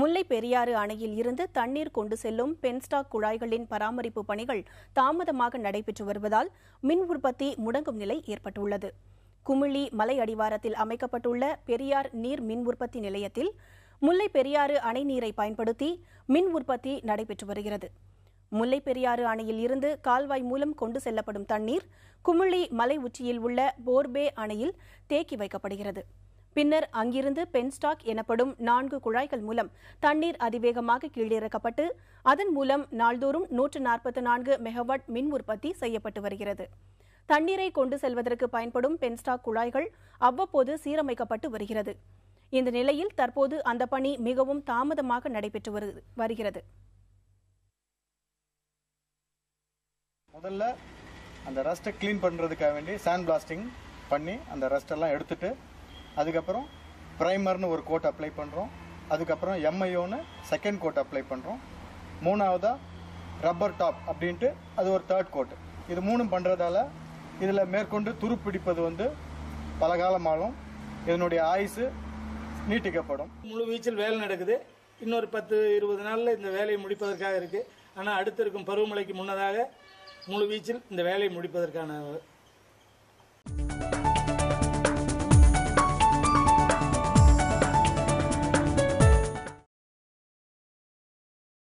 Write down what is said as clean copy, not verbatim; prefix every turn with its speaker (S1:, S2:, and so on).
S1: முல்லை பெரியாறு அணையில் இருந்து தண்ணீர் கொண்டு செல்லும் பென்ஸ்டாக் குழாய்களின் பராமரிப்பு பணிகள் தாமதமாக நடைபெற்று வருவதால் மின் உற்பத்தி முடங்கும் நிலை ஏற்பட்டுள்ளது. குமிழி மலை அடிவாரத்தில் அமைக்கப்பட்டுள்ள பெரியார் நீர் மின் உற்பத்தி நிலையத்தில் முல்லை பெரியாறு அணை நீரை பயன்படுத்தி மின் உற்பத்தி நடைபெற்று வருகிறது. முல்லை பெரியாறு அணையில் இருந்து கால்வாய் மூலம் கொண்டு செல்லப்படும் தண்ணீர் குமிழி மலை உச்சியில் உள்ள போர்பே அணையில் தேக்கி வைக்கப்படுகிறது. பின்னர் அங்கிருந்து பென்ஸ்டாக் எனப்படும் 4 குழாய்கள் மூலம் தண்ணீர் அதிவேகமாக கீழிறக்கப்பட்டு அதன் மூலம் நாள்தோறும் 144 மெகாவாட் மின் உற்பத்தி செய்யப்பட்டு வருகிறது. தண்ணீரை கொண்டு செல்வதற்கு பயன்படும் பென்ஸ்டாக் குழாய்கள் அவ்வப்போது சீரமைக்கப்பட்டு வருகிறது. இந்த நிலையில் தற்போது அந்த பணி மிகவும் தாமதமாக நடைபெற்று வருகிறது.
S2: முதல்ல அந்த ரஸ்ட்டை க்ளீன் பண்ணுறதுக்காக வேண்டி சாண்ட் பிளாஸ்டிங் பண்ணி அந்த ரஸ்ட்டெல்லாம் எடுத்துட்டு அதுக்கப்புறம் ப்ரைமர்னு ஒரு கோட் அப்ளை பண்ணுறோம். அதுக்கப்புறம் எம்ஐஓன்னு செகண்ட் கோட் அப்ளை பண்ணுறோம். மூணாவதாக ரப்பர் டாப் அப்படின்ட்டு அது ஒரு தேர்ட் கோட். இது மூணும் பண்ணுறதால இதில் மேற்கொண்டு துருப்பிடிப்பது பல காலமாகும். இதனுடைய ஆயுசு நீட்டிக்கப்படும்.
S3: முழு வீச்சில் வேலை நடக்குது. இன்னொரு 10-20 நாளில் இந்த வேலையை முடிப்பதற்காக இருக்குது. ஆனால் அடுத்து இருக்கும் பருவமழைக்கு முன்னதாக முழு வீச்சில் இந்த வேலையை முடிப்பதற்கான